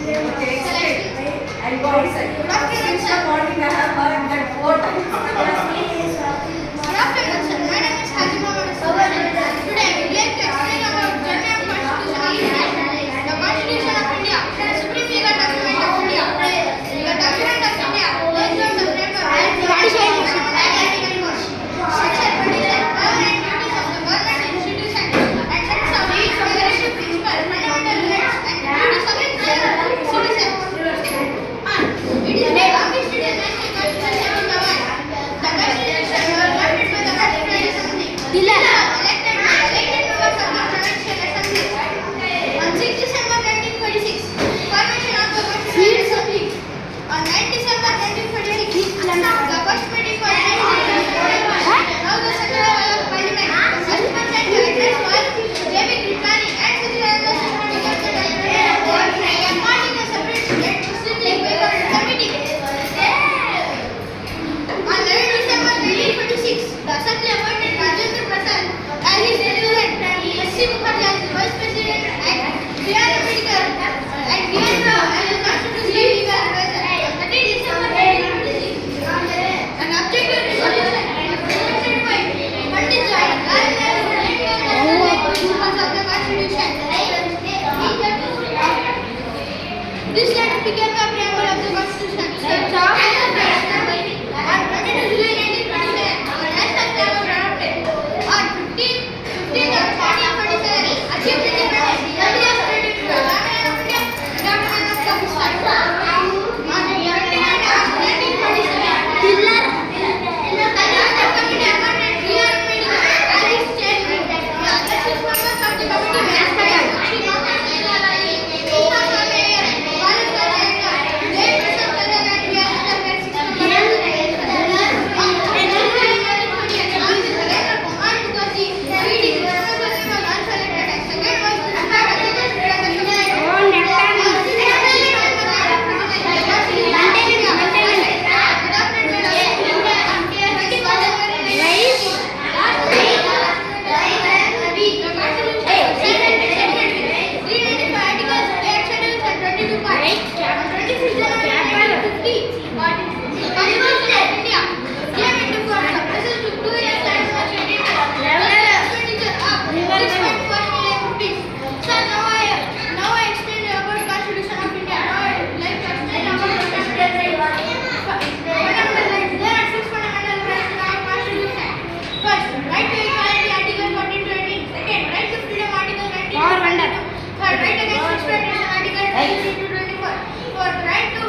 And God said, since the morning I have heard that 4 times. Good afternoon, sir. My name is Haji Mohammed Sawar. Today I would like to explain about Journey of Constitution of India. The Constitution of India is the supreme legal document of India. The document of India lays down the framework and section 27 and duties of the government institution and sets out each leadership principle, fundamental rights and duties of citizens. It is the longest written national constitution in the world. The constitution was drafted by the Constituent Assembly. Elected members of the Provincial Assembly. On 6 December 1946, formation of the Constituent Assembly. On 9 December 1946, the first meeting was held. Now the Central Hall of Parliament. The first person to address was J.B. Kripalani and Sachidananda Sinha began the document. Appointing a separate state Muslim League member to the meeting. On 11 December 1946, the Assembly appointed Rajendra Prasad as his president, S.C. Mukherjee as his vice president, and B.R. Ambedkar and B.N. Rao as the constitutional legal advisor. On 30 December 1946, an objective resolution was presented by Pandit Jawaharlal Nehru relating to the principles of the Constitution. This letter became the preamble of the Constitution. On 22 July 1927, our national flag was adopted. On 15th of 1947, achieved independence, the earliest state to the Government of India, the Government of Pakistan. On 29th of 1947, the National Committee appointed B.R. Ambedkar as its chairman. The other 6 members of the committee were Shri Mohammad Zainal Ali, Krishna Swami Iyer, Baleswari Iyengar, Jai Prasad Pradhan and B.R. Ambedkar, 6 members of the committee. On 10 July 1928, Narendra Kumar Mukherjee, P.D. Krishnakumar was also elected as second vice president of the committee. On 6 November 1929, adopted by the Assembly. On 21 January 395 articles, 8 schedules and 22 parts. On 26 January 1950, Constitution of India came into force. The President took 2 years time for expenditure of 6.4 million rupees. So now I explain about Constitution of India. Now I would like to explain about the fundamental rights. There are 6 fundamental rights in our Constitution. First, right to equality, Article 14 to 18. Second, right to freedom, Article 19 to 22. Third, right against exploitation, Article 23 to 24. Fourth, right to